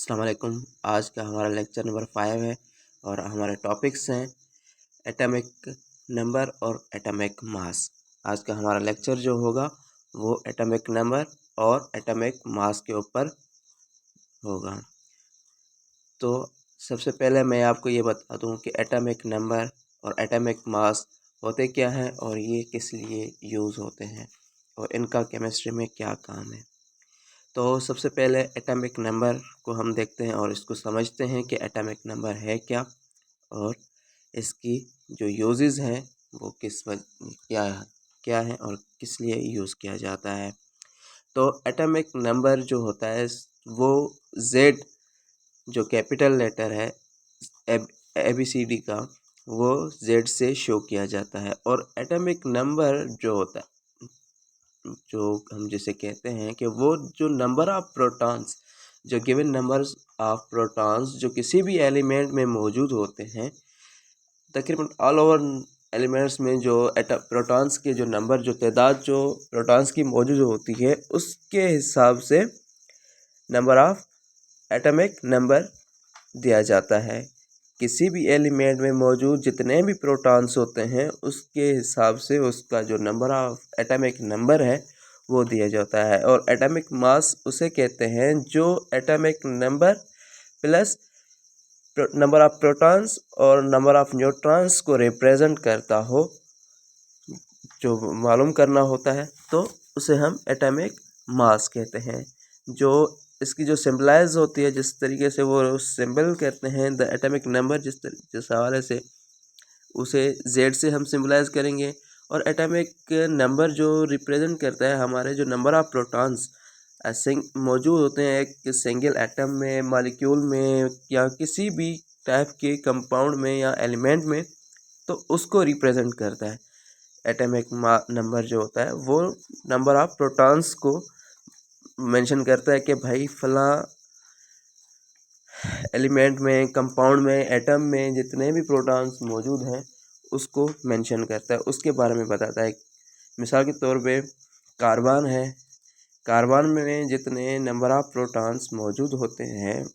अस्सलाम वालेकुम। आज का हमारा लेक्चर नंबर 5 है और हमारे टॉपिक्स हैं एटॉमिक नंबर और एटॉमिक मास। आज का हमारा लेक्चर जो होगा वो एटॉमिक नंबर और एटॉमिक मास के ऊपर होगा। तो सबसे पहले मैं आपको ये बता दूं कि एटॉमिक नंबर और एटॉमिक मास होते क्या हैं और ये किस लिए यूज़ होते हैं और इनका केमिस्ट्री में क्या काम है। तो सबसे पहले एटॉमिक नंबर को हम देखते हैं और इसको समझते हैं कि एटॉमिक नंबर है क्या और इसकी जो यूजेस हैं वो क्या क्या है और किस लिए यूज़ किया जाता है। तो एटॉमिक नंबर जो होता है वो जेड जो कैपिटल लेटर है ABCD का वो जेड से शो किया जाता है। और एटॉमिक नंबर जो होता है जो हम जिसे कहते हैं कि वो जो नंबर ऑफ प्रोटॉन्स जो गिवन नंबर्स ऑफ प्रोटॉन्स जो किसी भी एलिमेंट में मौजूद होते हैं, तकरीबन ऑल ओवर एलिमेंट्स में जो प्रोटॉन्स के जो नंबर जो तादाद जो प्रोटॉन्स की मौजूद होती है उसके हिसाब से नंबर ऑफ एटॉमिक नंबर दिया जाता है। किसी भी एलिमेंट में मौजूद जितने भी प्रोटॉन्स होते हैं उसके हिसाब से उसका जो नंबर ऑफ एटॉमिक नंबर है वो दिया जाता है। और एटॉमिक मास उसे कहते हैं जो atomic number plus number of protons और नंबर ऑफ न्यूट्रॉन्स को रिप्रेजेंट करता हो, जो मालूम करना होता है तो उसे हम एटॉमिक मास कहते हैं। जो इसकी जो सिम्बलाइज होती है, जिस तरीके से वो सिंबल कहते हैं द एटॉमिक नंबर, जिस हवाले से उसे जेड से हम सिम्बलाइज करेंगे। और एटॉमिक नंबर जो रिप्रेजेंट करता है हमारे जो नंबर ऑफ प्रोटॉन्स मौजूद होते हैं एक सिंगल एटम में, मॉलिक्यूल में या किसी भी टाइप के कंपाउंड में या एलिमेंट में, तो उसको रिप्रेजेंट करता है। एटॉमिक नंबर जो होता है वो नंबर ऑफ प्रोटॉन्स को मेंशन करता है कि भाई फला एलिमेंट में, कंपाउंड में, एटम में जितने भी प्रोटॉन्स मौजूद हैं उसको मेंशन करता है, उसके बारे में बताता है। मिसाल के तौर पे कार्बन है, कार्बन में जितने नंबर ऑफ प्रोटॉन्स मौजूद होते हैं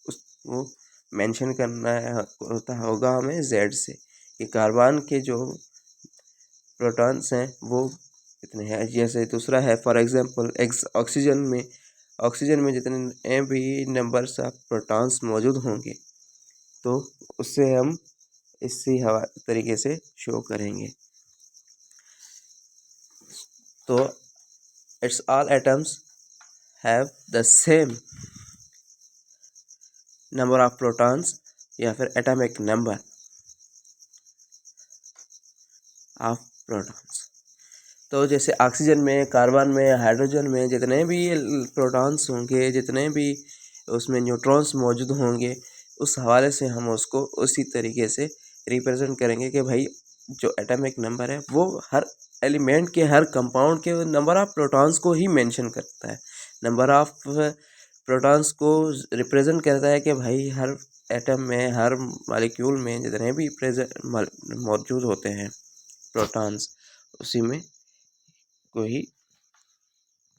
उसको मेंशन करना होता होगा हमें जेड से, कि कार्बन के जो प्रोटॉन्स हैं वो कितने हैं। जैसे दूसरा है फॉर एग्जांपल ऑक्सीजन में जितने भी नंबर्स ऑफ प्रोटॉन्स मौजूद होंगे तो उससे हम इसी तरीके से शो करेंगे। तो it's all atoms have the same number of protons या फिर एटॉमिक नंबर ऑफ प्रोटॉन्स। तो जैसे ऑक्सीजन में, कार्बन में, हाइड्रोजन में जितने भी प्रोटॉन्स होंगे, जितने भी उसमें न्यूट्रॉन्स मौजूद होंगे, उस हवाले से हम उसको उसी तरीके से रिप्रेजेंट करेंगे कि भाई जो एटॉमिक नंबर है वो हर एलिमेंट के, हर कंपाउंड के नंबर ऑफ प्रोटॉन्स को ही मेंशन करता है। नंबर ऑफ प्रोटॉन्स को रिप्रेजेंट करता है कि भाई हर एटम में, हर मॉलिक्यूल में जितने भी मौजूद होते हैं प्रोटॉन्स, उसी में को ही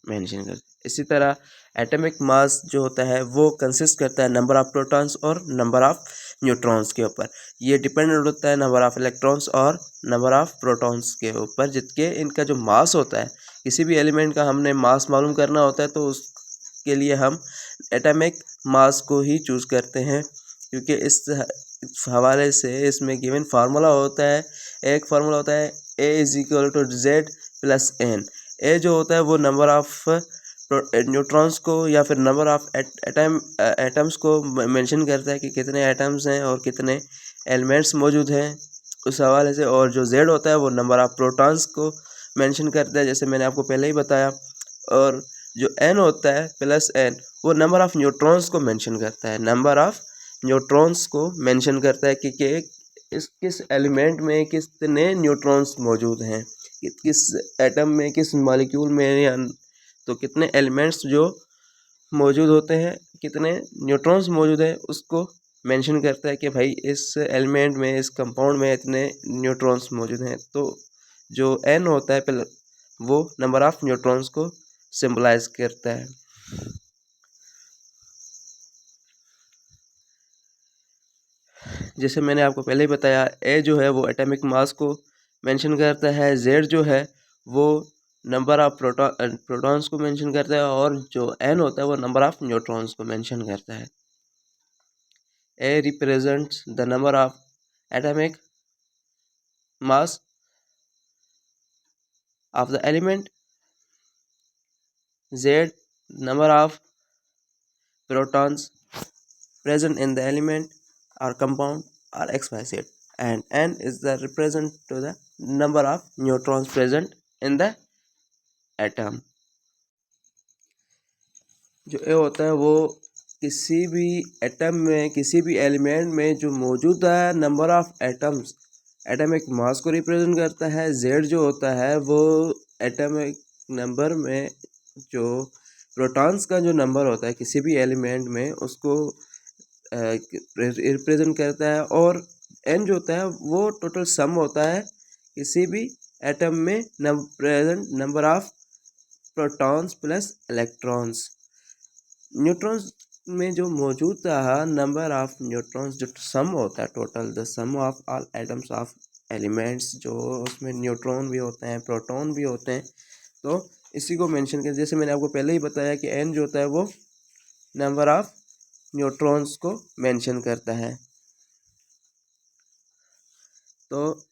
मेंशन करते हैं। इसी तरह एटॉमिक मास जो होता है वो कंसिस्ट करता है नंबर ऑफ प्रोटॉन्स और नंबर ऑफ न्यूट्रॉन्स के ऊपर। ये डिपेंडेंट होता है नंबर ऑफ इलेक्ट्रॉन्स और नंबर ऑफ प्रोटॉन्स के ऊपर, जिसके इनका जो मास होता है, किसी भी एलिमेंट का हमने मास मालूम करना होता है तो उसके लिए हम एटॉमिक मास को ही चूज़ करते हैं, क्योंकि इस हवाले से इसमें गिवन फार्मूला होता है। एक फार्मूला होता है A=Z+N। ए जो होता है वो नंबर ऑफ न्यूट्रॉन्स को या फिर नंबर ऑफ एटम्स को मेंशन करता है कि कितने एटम्स हैं और कितने एलिमेंट्स मौजूद हैं उस हवाले से। और जो जेड होता है वो नंबर ऑफ प्रोटॉन्स को मेंशन करता है, जैसे मैंने आपको पहले ही बताया। और जो एन होता है +N वो नंबर ऑफ न्यूट्रॉन्स को मेंशन करता है, नंबर ऑफ न्यूट्रॉन्स को मेंशन करता है कि किस एलिमेंट में कितने न्यूट्रॉन्स मौजूद हैं, किस एटम में, किस मॉलिक्यूल में, या तो कितने एलिमेंट्स जो मौजूद होते हैं, कितने न्यूट्रॉन्स मौजूद हैं, उसको मेंशन करता है कि भाई इस एलिमेंट में, इस कंपाउंड में इतने न्यूट्रॉन्स मौजूद हैं। तो जो एन होता है वो नंबर ऑफ न्यूट्रॉन्स को सिंबलाइज करता है। जैसे मैंने आपको पहले ही बताया, ए जो है वो एटॉमिक मास को मेंशन करता है, जेड जो है वो नंबर ऑफ प्रोटॉन्स को मेंशन करता है, और जो एन होता है वो नंबर ऑफ न्यूट्रॉन्स को मेंशन करता है। A represents the number of atomic mass of the element, Z number of protons present in the element or compound or XYZ, and N is the represent to the number of neutrons present in the atom। जो ए होता है वो किसी भी atom में, किसी भी element में जो मौजूद है number of atoms, atomic mass को रिप्रेजेंट करता है। जेड जो होता है वो एटॉमिक नंबर में जो प्रोटॉन्स का जो नंबर होता है किसी भी एलिमेंट में उसको रिप्रेजेंट करता है, और एन जो होता है वो टोटल सम होता है किसी भी एटम में present number of protons plus electrons. Neutrons में जो मौजूद है नंबर ऑफ न्यूट्रॉन्स जो सम होता है total, the sum of all atoms of elements, जो उसमें न्यूट्रॉन भी होते हैं प्रोटॉन भी होते हैं, तो इसी को मेंशन कर। जैसे मैंने आपको पहले ही बताया कि एन जो होता है वो नंबर ऑफ न्यूट्रॉन्स को मेंशन करता है। तो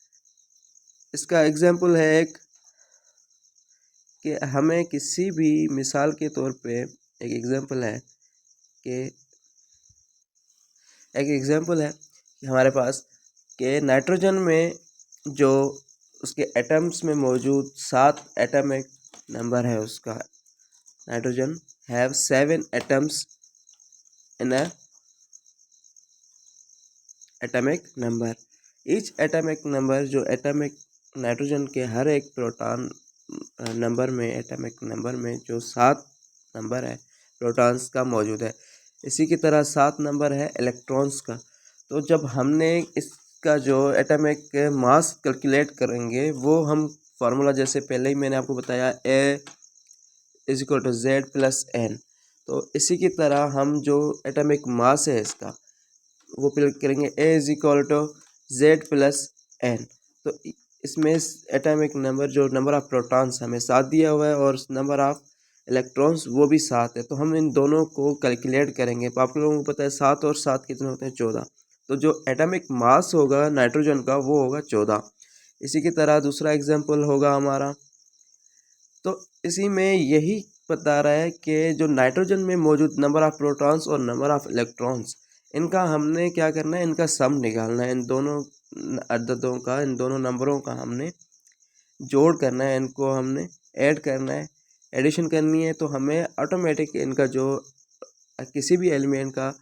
इसका एग्जांपल है एक कि हमें किसी भी मिसाल के तौर पे एक एग्जांपल है कि हमारे पास के नाइट्रोजन में जो उसके एटम्स में मौजूद 7 एटॉमिक नंबर है उसका। Nitrogen have 7 atoms in a atomic number. Each atomic number, जो एटॉमिक नाइट्रोजन के हर एक प्रोटॉन नंबर में, एटॉमिक नंबर में जो 7 नंबर है प्रोटॉन्स का मौजूद है। इसी की तरह 7 नंबर है इलेक्ट्रॉन्स का। तो जब हमने इसका जो एटॉमिक मास कैलकुलेट करेंगे वो हम फार्मूला जैसे पहले ही मैंने आपको बताया, A is equal to Z plus N. तो इसी की तरह हम जो एटॉमिक मास है इसका वो प्लग करेंगे, A is equal to Z plus N. तो इसमें एटॉमिक नंबर, जो नंबर ऑफ प्रोटॉन्स हमें 7 दिया हुआ है और नंबर ऑफ इलेक्ट्रॉन्स वो भी 7 है, तो हम इन दोनों को कैलकुलेट करेंगे। तो आप लोगों को पता है 7 और 7 कितने होते हैं, 14। तो जो एटॉमिक मास होगा नाइट्रोजन का वो होगा 14। इसी की तरह दूसरा एग्जाम्पल होगा हमारा, तो इसी में यही बता रहा है कि जो नाइट्रोजन में मौजूद नंबर ऑफ प्रोटॉन्स और नंबर ऑफ इलेक्ट्रॉन्स, इनका हमने क्या करना है, इनका सम निकालना है। इन दोनों अददों का, इन दोनों नंबरों का हमने जोड़ करना है, इनको हमने ऐड करना है, एडिशन करनी है। तो हमें ऑटोमेटिक इनका जो किसी भी एलिमेंट का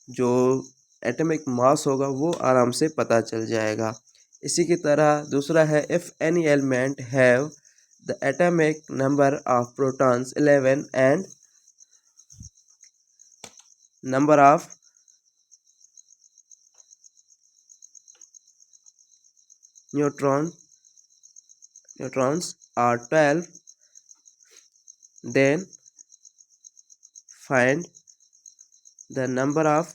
जो एटॉमिक मास होगा वो आराम से पता चल जाएगा। इसी की तरह दूसरा है, if any element have the atomic number of protons 11 and number of neutrons are 12, then find the number of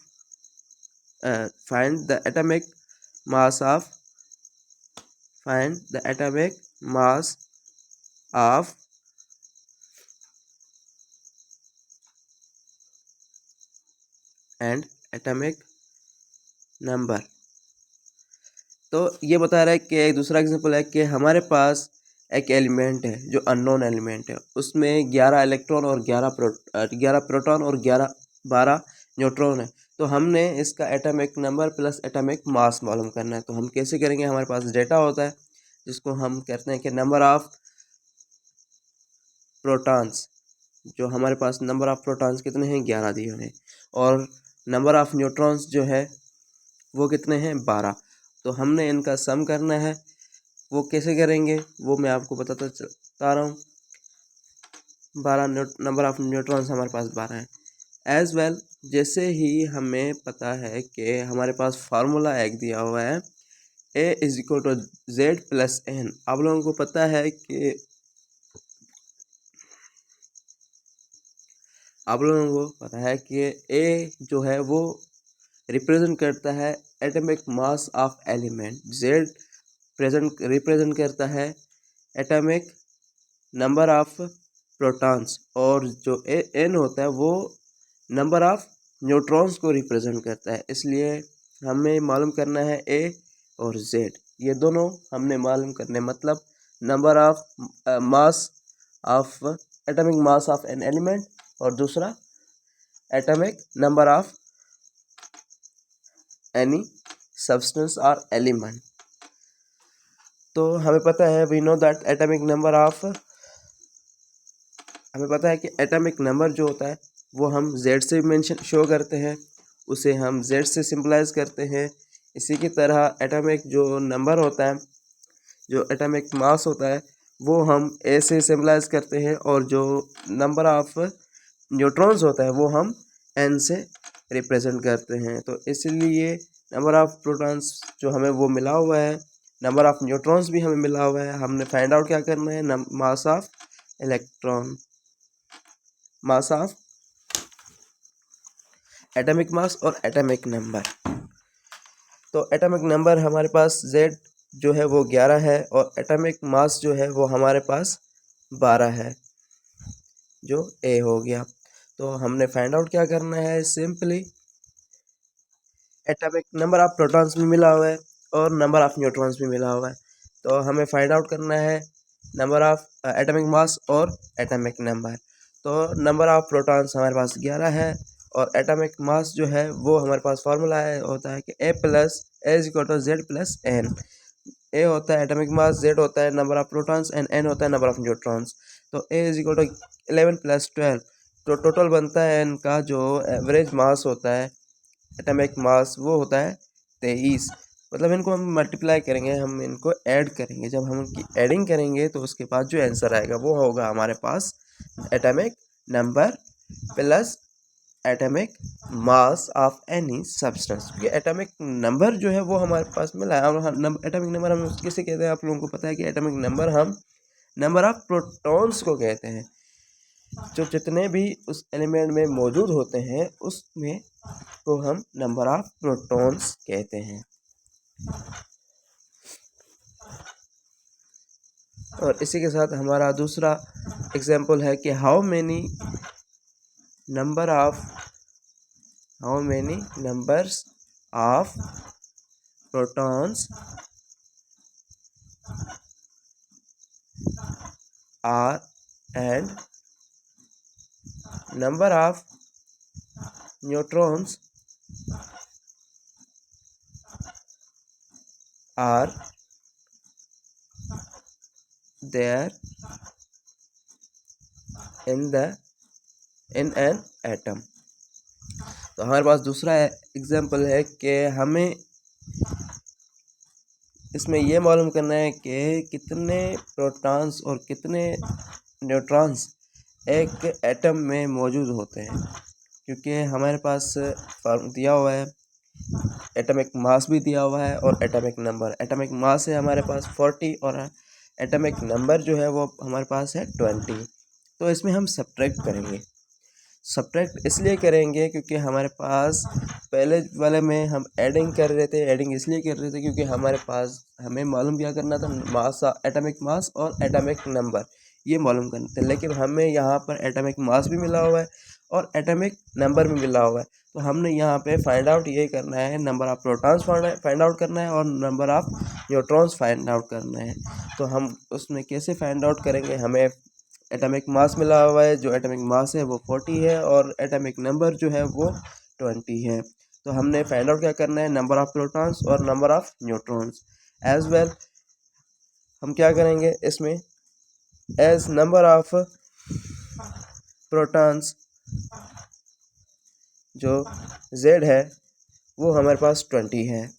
find the atomic mass of find the atomic mass of and atomic number। तो ये बता रहा है कि एक दूसरा example है कि हमारे पास एक एलिमेंट है जो अननोन एलिमेंट है, उसमें 11 इलेक्ट्रॉन और 11 प्रोटॉन और 12 न्यूट्रॉन है। तो हमने इसका एटॉमिक नंबर प्लस एटॉमिक मास मालूम करना है। तो हम कैसे करेंगे, हमारे पास डेटा होता है जिसको हम कहते हैं कि नंबर ऑफ प्रोटॉन्स, जो हमारे पास नंबर ऑफ प्रोटॉन्स कितने हैं, 11 दिए हुए हैं, और नंबर ऑफ न्यूट्रॉन्स जो है वो कितने हैं, 12। तो हमने इनका सम करना है। वो कैसे करेंगे वो मैं आपको बताता चलता रहा हूँ। 12 नंबर ऑफ न्यूट्रॉन्स हमारे पास 12 है। एज वेल, जैसे ही हमें पता है कि हमारे पास फार्मूला एक दिया हुआ है, A is equal to Z plus N. आप लोगों को पता है कि ए जो है वो रिप्रेजेंट करता है atomic mass of element. Z represent करता है एटॉमिक नंबर ऑफ प्रोटॉन्स, और जो N होता है वो नंबर ऑफ न्यूट्रॉन्स को रिप्रेजेंट करता है। इसलिए हमें मालूम करना है A और Z, ये दोनों हमने मालूम करने, मतलब number of mass of atomic mass of an element, और दूसरा atomic number of any substance और एलिमेंट। तो हमें पता है, we know that atomic number of, हमें पता है कि एटॉमिक नंबर जो होता है वो हम Z से मेंशन शो करते हैं, उसे हम Z से सिंपलाइज करते हैं। इसी की तरह एटॉमिक जो नंबर होता है, जो एटॉमिक मास होता है, वो हम A से सिंपलाइज करते हैं, और जो नंबर ऑफ न्यूट्रॉन्स होता है वो हम N से रिप्रेजेंट करते हैं। तो इसलिए नंबर ऑफ प्रोटॉन्स जो हमें वो मिला हुआ है, नंबर ऑफ न्यूट्रॉन्स भी हमें मिला हुआ है। हमने फाइंड आउट क्या करना है, mass of electron, mass of atomic मास और एटॉमिक नंबर। तो एटॉमिक नंबर हमारे पास Z जो है वो 11 है, और एटॉमिक मास जो है वो हमारे पास 12 है, जो A हो गया। तो हमने फाइंड आउट क्या करना है, simply atomic number of protons भी मिला हुआ है और नंबर ऑफ न्यूट्रॉन्स भी मिला हुआ है। तो हमें फाइंड आउट करना है नंबर ऑफ एटॉमिक मास और एटॉमिक नंबर। तो नंबर ऑफ प्रोटॉन्स हमारे पास 11 है, और एटॉमिक मास जो है वो हमारे पास फार्मूला होता है कि A+Z+N। A होता है एटॉमिक मास, Z होता है number of protons, and N होता है नंबर ऑफ न्यूट्रॉन्स। तो A=11 + 12, तो टोटल बनता है इनका जो एवरेज मास होता है, एटॉमिक मास, वो होता है 23। मतलब इनको हम मल्टीप्लाई करेंगे, हम इनको ऐड करेंगे, जब हम उनकी एडिंग करेंगे तो उसके बाद जो आंसर आएगा वो होगा हमारे पास atomic number plus atomic mass of any substance. क्योंकि एटॉमिक नंबर जो है वो हमारे पास मिला है, और एटॉमिक नंबर हम किसे कहते हैं, आप लोगों को पता है कि एटॉमिक नंबर हम नंबर ऑफ प्रोटॉन्स को कहते हैं। जो जितने भी उस एलिमेंट में मौजूद होते हैं उसमें को हम नंबर ऑफ प्रोटॉन्स कहते हैं। और इसी के साथ हमारा दूसरा एग्जाम्पल है कि how many numbers of protons are and number of neutrons are there in an atom। तो हमारे पास दूसरा एग्जाम्पल है कि हमें इसमें यह मालूम करना है कि कितने प्रोटॉन्स और कितने न्यूट्रॉन्स एक एटम में मौजूद होते हैं। क्योंकि हमारे पास फॉर्म दिया हुआ है, एटॉमिक मास भी दिया हुआ है और एटॉमिक नंबर। एटॉमिक मास है हमारे पास 40, और एटॉमिक नंबर जो है वो हमारे पास है 20। तो इसमें हम सब्ट्रैक्ट करेंगे। सब्ट्रैक्ट इसलिए करेंगे क्योंकि हमारे पास पहले वाले में हम एडिंग कर रहे थे। एडिंग इसलिए कर रहे थे क्योंकि हमारे पास हमें मालूम क्या करना था, मास, एटॉमिक मास और एटॉमिक नंबर, ये मालूम करना था। लेकिन हमें यहाँ पर एटॉमिक मास भी मिला हुआ है और एटॉमिक नंबर भी मिला हुआ है। तो हमने यहाँ पे फाइंड आउट ये करना है, number of protons find out करना है और number of neutrons find out करना है। तो हम उसमें कैसे फाइंड आउट करेंगे, हमें एटॉमिक मास मिला हुआ है, जो एटॉमिक मास है वो 40 है और एटॉमिक नंबर जो है वो 20 है। तो हमने फाइंड आउट क्या करना है, नंबर ऑफ प्रोटॉन्स और number of neutrons. As well हम क्या करेंगे इसमें, एज नंबर ऑफ प्रोटॉन्स जो Z है वो हमारे पास 20 है।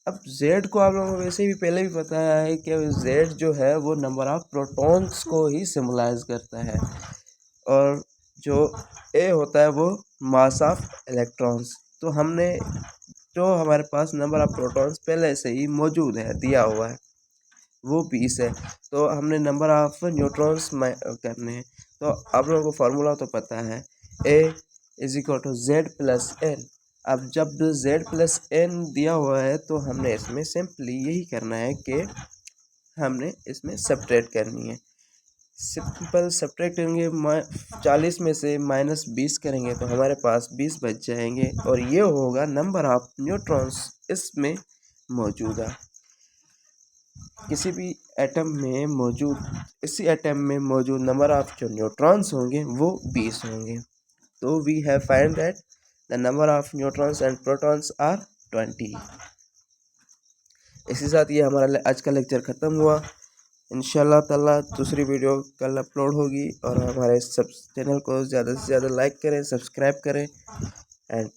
अब Z को आप लोगों को वैसे भी पहले भी पता है कि Z जो है वो नंबर ऑफ प्रोटॉन्स को ही सिम्बलाइज करता है, और जो A होता है वो मास ऑफ इलेक्ट्रॉन्स। तो हमने जो हमारे पास नंबर ऑफ प्रोटॉन्स पहले से ही मौजूद है, दिया हुआ है, वो 20 है। तो हमने नंबर ऑफ न्यूट्रॉन्स करने हैं। तो आप लोगों को फार्मूला तो पता है, A = Z + N। अब जब z+n दिया हुआ है तो हमने इसमें सिंपली यही करना है कि हमने इसमें सब्ट्रैक्ट करनी है। सिंपल सब्ट्रैक्ट करेंगे, 40 में से -20 करेंगे तो हमारे पास 20 बच जाएंगे और ये होगा नंबर ऑफ न्यूट्रॉन्स इसमें मौजूदा। किसी भी एटम में मौजूद इसी एटम में मौजूद नंबर ऑफ जो न्यूट्रॉन्स होंगे वो 20 होंगे। तो we have find that the number of neutrons and protons are 20। इसी साथ ये हमारा आज का लेक्चर ख़त्म हुआ। इंशाल्लाह ताला दूसरी वीडियो कल अपलोड होगी और हमारे सब चैनल को ज़्यादा से ज़्यादा लाइक करें, सब्सक्राइब करें एंड